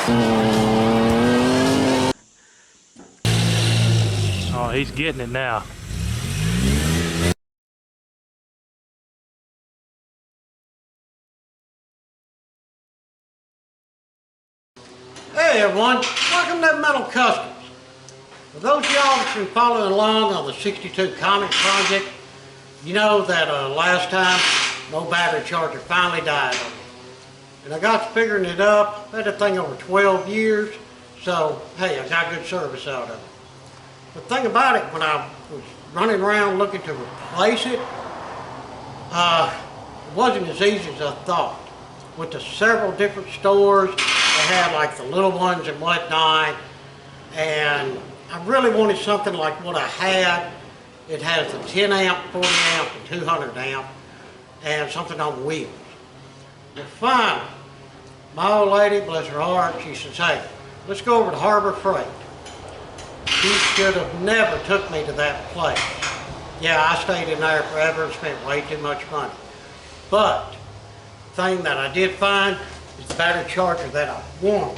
Oh, he's getting it now. Hey everyone, welcome to Metal Customs. For those of y'all that's been following along on the 62 Comet project, you know that last time, no battery charger finally died on me. And I got to figuring it up, had that thing over 12 years, so hey, I got good service out of it. The thing about it, when I was running around looking to replace it, it wasn't as easy as I thought. Went to several different stores. They had like the little ones and whatnot, and I really wanted something like what I had. It has the 10 amp, 40 amp, and 200 amp, and something on wheels. Well, finally, my old lady, bless her heart, she says, hey, let's go over to Harbor Freight. She should have never took me to that place. Yeah, I stayed in there forever and spent way too much money. But the thing that I did find is the battery charger that I wanted.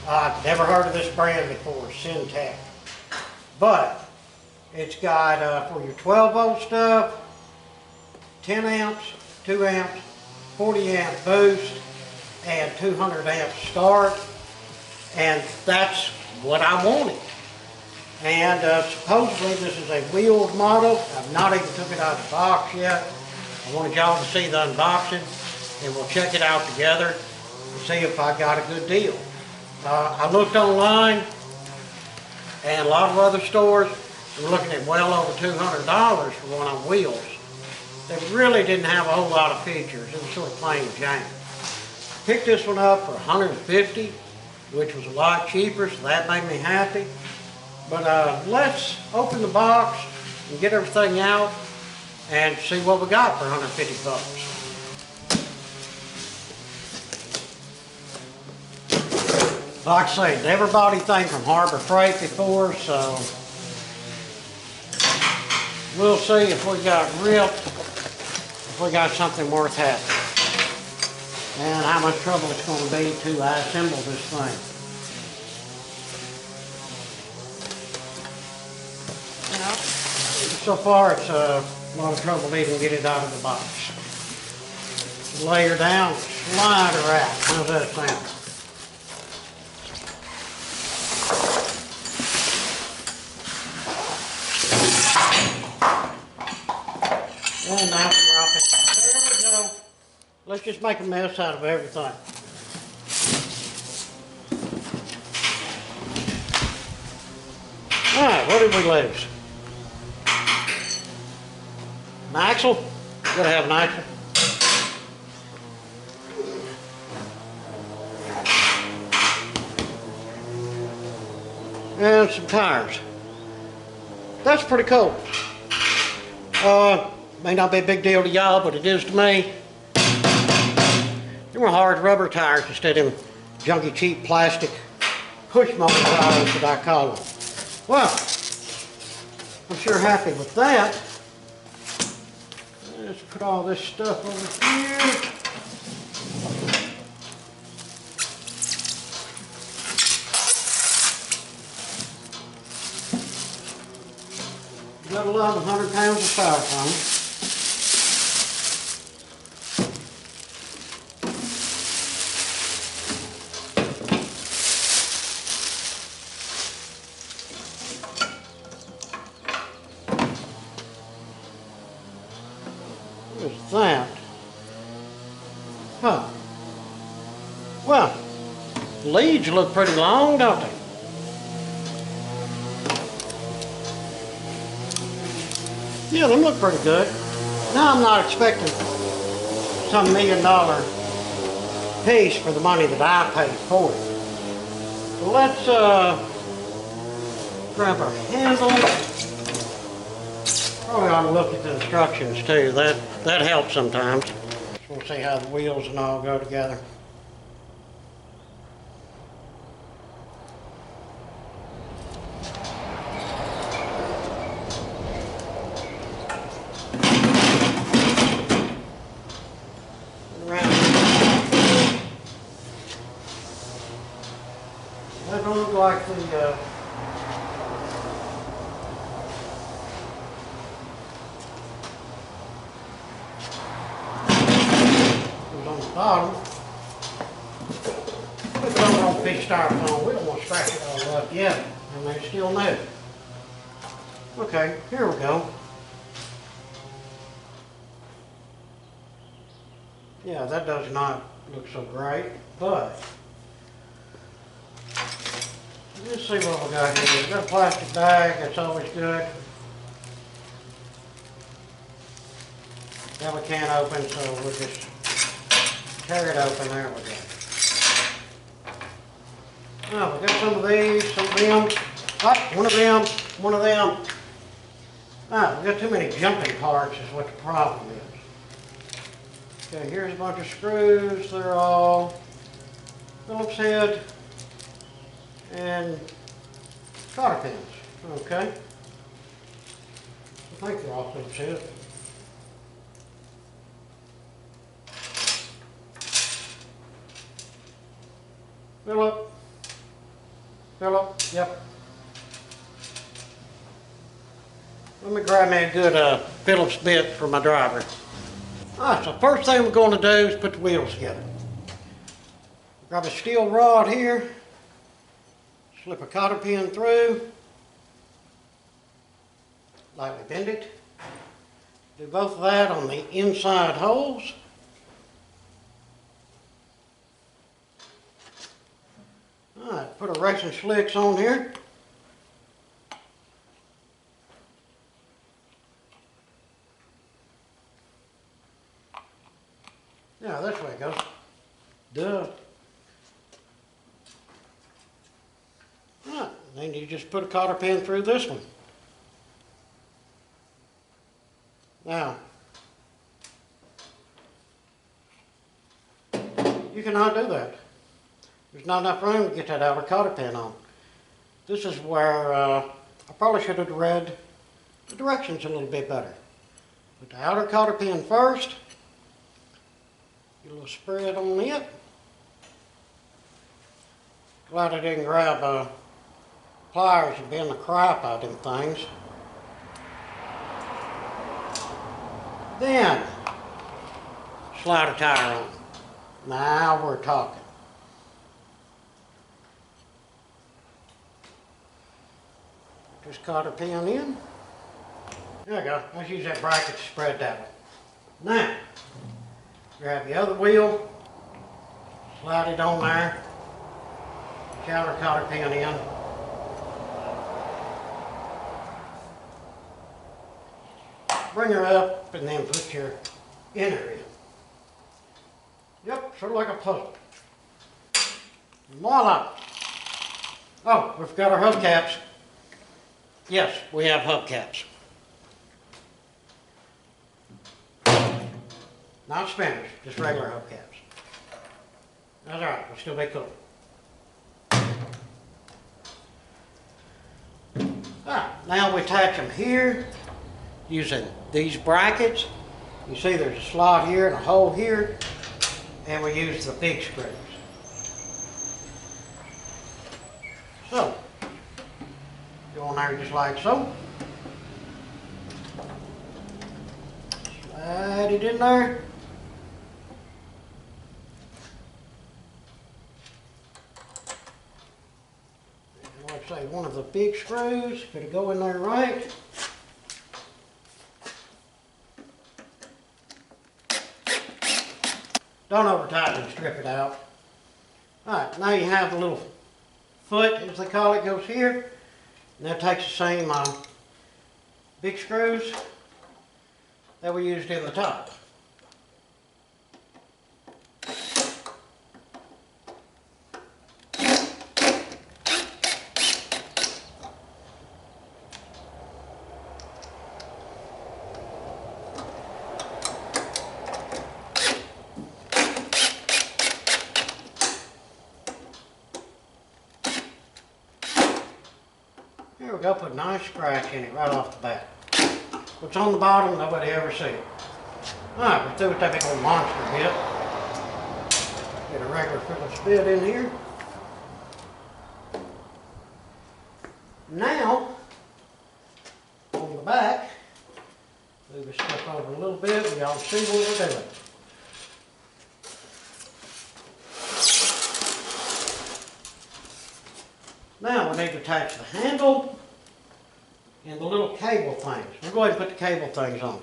I've never heard of this brand before, Syntec. But it's got for your 12 volt stuff, 10 amps, 2 amps, 40 amp boost, and 200 amp start. And that's what I wanted. And supposedly this is a wheeled model. I've not even took it out of the box yet. I wanted y'all to see the unboxing, and we'll check it out together and see if I got a good deal. I looked online, and a lot of other stores were looking at well over $200 for one on wheels. They really didn't have a whole lot of features. It was sort of plain Jane. Picked this one up for $150, which was a lot cheaper, so that made me happy. But let's open the box and get everything out and see what we got for 150 bucks. Like I say, never bought anything from Harbor Freight before, so we'll see if we got ripped, if we got something worth having, and how much trouble it's going to be to assemble this thing. So far, it's a lot of trouble to even get it out of the box. Lay her down, slide her out. How's that sound? And now drop it. There we go. Let's just make a mess out of everything. All right, what did we lose? An axle? You gotta have an axle. And some tires. That's pretty cool. May not be a big deal to y'all, but it is to me. They were hard rubber tires instead of junky cheap plastic push motor tires that I call them. Well, I'm sure happy with that. Let's put all this stuff over here. Gotta love 100 pounds of styrofoam. What is that? Huh. Well, the leads look pretty long, don't they? Yeah, they look pretty good. Now I'm not expecting some $1 million piece for the money that I paid for it. So let's grab our handle. Probably ought to look at the instructions too. That helps sometimes. We'll see how the wheels and all go together. That don't look like the, was on the bottom. Put it over on big styrofoam. We don't want to scratch it all up yet. I mean, it's still new. Okay, here we go. Yeah, that does not look so great, but let's see what we got here. We've got a plastic bag, that's always good. That we can't open, so we'll just tear it open. There we go. Oh, we got some of these, some of them. Oh, one of them, one of them. Ah, we got too many jumping parts is what the problem is. Okay, here's a bunch of screws. They're all Phillips head and cotter pins. Okay. I think they're all Phillips head. Phillip, yep. Let me grab me a good Phillips bit for my driver. Alright, so first thing we're going to do is put the wheels together. Grab a steel rod here, slip a cotter pin through, lightly bend it. Do both of that on the inside holes. Alright, put a racing slicks on here. Yeah, this way it goes. Duh. Alright, then you just put a cotter pin through this one. Now, you cannot do that. There's not enough room to get that outer cotter pin on. This is where I probably should have read the directions a little bit better. Put the outer cotter pin first. Get a little spread on it. Glad I didn't grab pliers and bend the crap out of them things. Then, slide a tire on. Now we're talking. Put this cotter pin in. There we go. Let's use that bracket to spread that one. Now, grab the other wheel, slide it on there, put your outer cotter pin in. Bring her up and then put your inner in. Yep, sort of like a puzzle. Voila! Oh, we forgot our hubcaps. Yes, we have hubcaps. Not spinners, just regular hubcaps. That's alright, we'll still be cool. Alright, now we attach them here using these brackets. You see there's a slot here and a hole here, and we use the big screws. So, go on there just like so. Slide it in there. And like I say, one of the big screws, got to go in there right. Don't over tighten and strip it out. Alright, now you have the little foot, as they call it, goes here. And that takes the same big screws that we used in the top. Here we go, put a nice scratch in it right off the bat. What's on the bottom, nobody ever see it. Alright, we're through with that big old monster bit. Get a regular Phillips bit in here. Now, on the back, move this stuff over a little bit and y'all see what we're doing. Now we need to attach the handle and the little cable things. We'll go ahead and put the cable things on.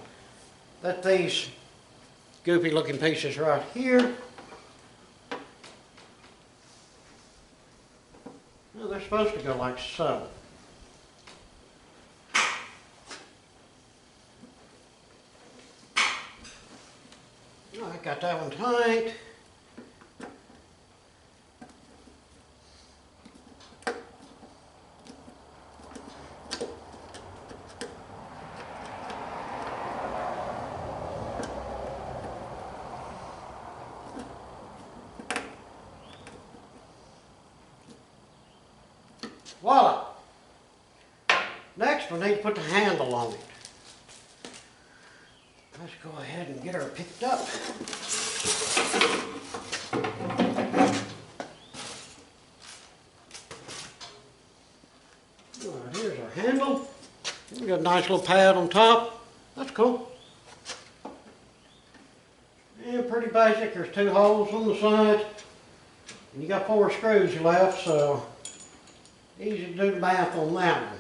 Let these goofy looking pieces right here. Well, they're supposed to go like so. All right, got that one tight. Voila! Next, we need to put the handle on it. Let's go ahead and get her picked up. All right, here's our handle. We got a nice little pad on top. That's cool. And pretty basic. There's 2 holes on the side. And you got 4 screws left, so easy to do the math on that one.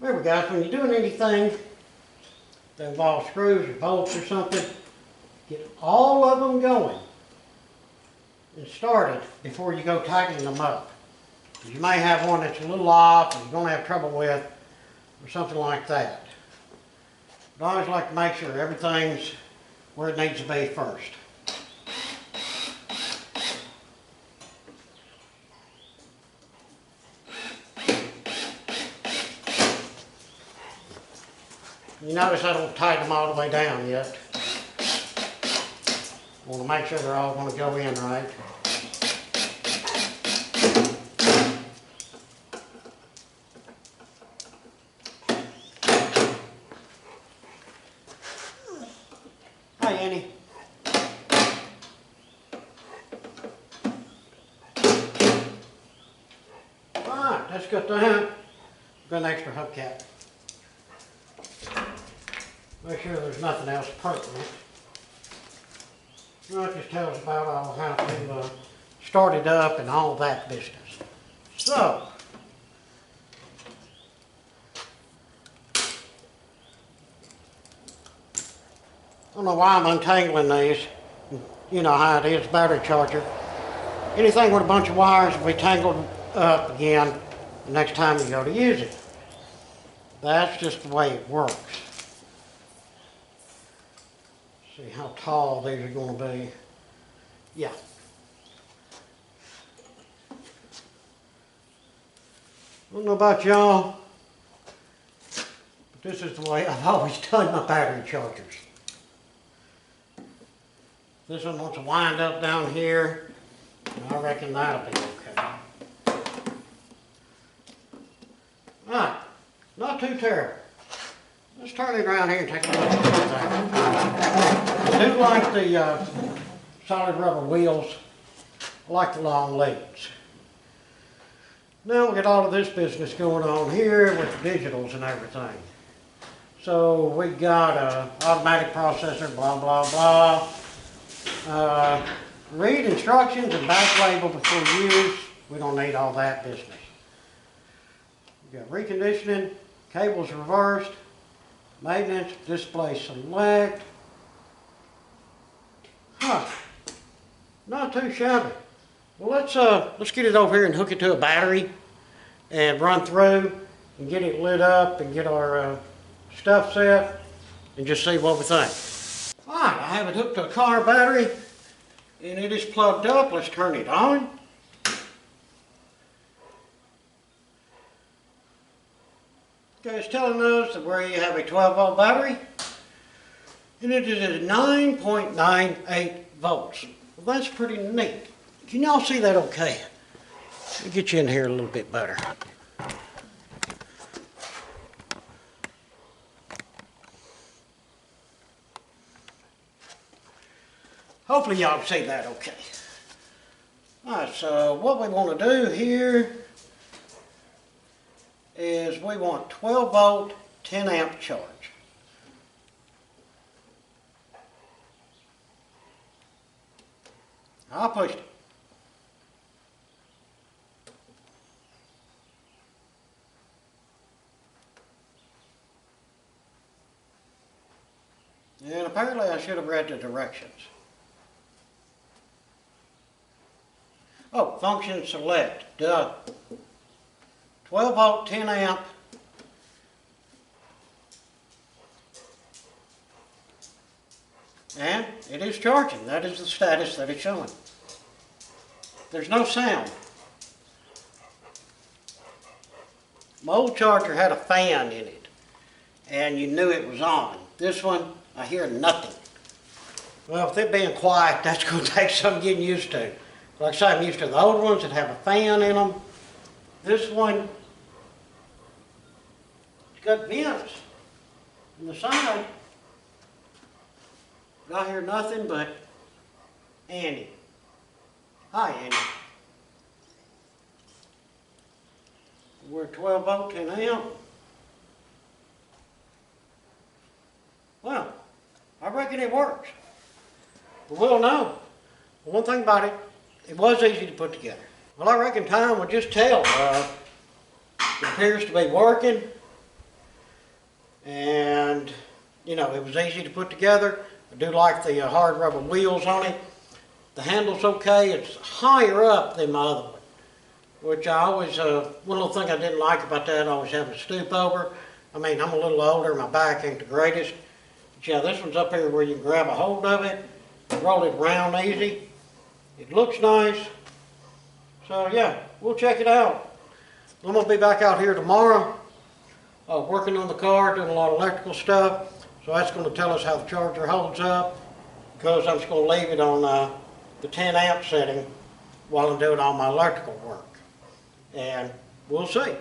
Remember guys, when you're doing anything that involves screws or bolts or something, get all of them going and started before you go tightening them up. You may have one that's a little off and you're going to have trouble with, or something like that. But I always like to make sure everything's where it needs to be first. You notice I don't tighten them all the way down yet. I want to make sure they're all going to go in right. Hi, Annie. Alright, that's got that. Got an extra hubcap. Make sure there's nothing else pertinent. Well, it just tells about all how to start it up and all that business. So, I don't know why I'm untangling these. You know how it is, battery charger. Anything with a bunch of wires will be tangled up again the next time you go to use it. That's just the way it works. See how tall these are going to be. Yeah. I don't know about y'all, but this is the way I've always done my battery chargers. This one wants to wind up down here, and I reckon that'll be okay. Alright, not too terrible. Let's turn it around here and take a look at that. I do like the solid rubber wheels. I like the long leads. Now we got all of this business going on here with the digitals and everything. So we got a automatic processor, blah, blah, blah. Read instructions and back label before use. We don't need all that business. We got reconditioning, cables reversed, maintenance, display select. Not too shabby. Well, let's get it over here and hook it to a battery and run through and get it lit up and get our stuff set and just see what we think. All right, I have it hooked to a car battery and it is plugged up. Let's turn it on. Okay, it's telling us that where you have a 12-volt battery, and it is at 9.98 volts. Well, that's pretty neat. Can y'all see that okay? Let me get you in here a little bit better. Hopefully y'all see that okay. All right, so what we want to do here is we want 12 volt, 10 amp charge. I pushed it. And apparently I should have read the directions. Oh, function select, duh. 12 volt, 10 amp. And it is charging. That is the status that it's showing. There's no sound. My old charger had a fan in it, and you knew it was on. This one, I hear nothing. Well, with it being quiet, that's going to take some getting used to. Like I say, I'm used to the old ones that have a fan in them. This one, it's got vents on the side. But I hear nothing but Annie. Hi, Annie. We're 12 volt, 10 amp. Well, I reckon it works. But we'll know. But one thing about it, it was easy to put together. Well, I reckon time will just tell. It appears to be working. And, you know, it was easy to put together. I do like the hard rubber wheels on it. The handle's okay. It's higher up than my other one, which I always, one little thing I didn't like about that, I always having to stoop over. I mean, I'm a little older, my back ain't the greatest. But yeah, this one's up here where you can grab a hold of it and roll it around easy. It looks nice. So yeah, we'll check it out. I'm gonna be back out here tomorrow, working on the car, doing a lot of electrical stuff. So that's going to tell us how the charger holds up, because I'm just going to leave it on the 10 amp setting while I'm doing all my electrical work. And we'll see.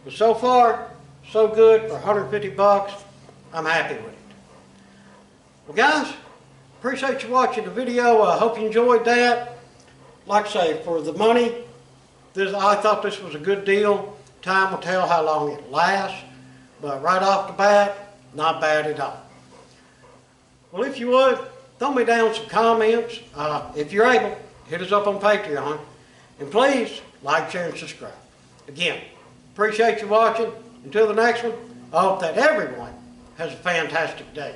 But so far, so good for 150 bucks. I'm happy with it. Well guys, appreciate you watching the video. I hope you enjoyed that. Like I say, for the money, I thought this was a good deal. Time will tell how long it lasts. But right off the bat, not bad at all. Well, if you would, throw me down some comments. If you're able, hit us up on Patreon. And please, like, share, and subscribe. Again, appreciate you watching. Until the next one, I hope that everyone has a fantastic day.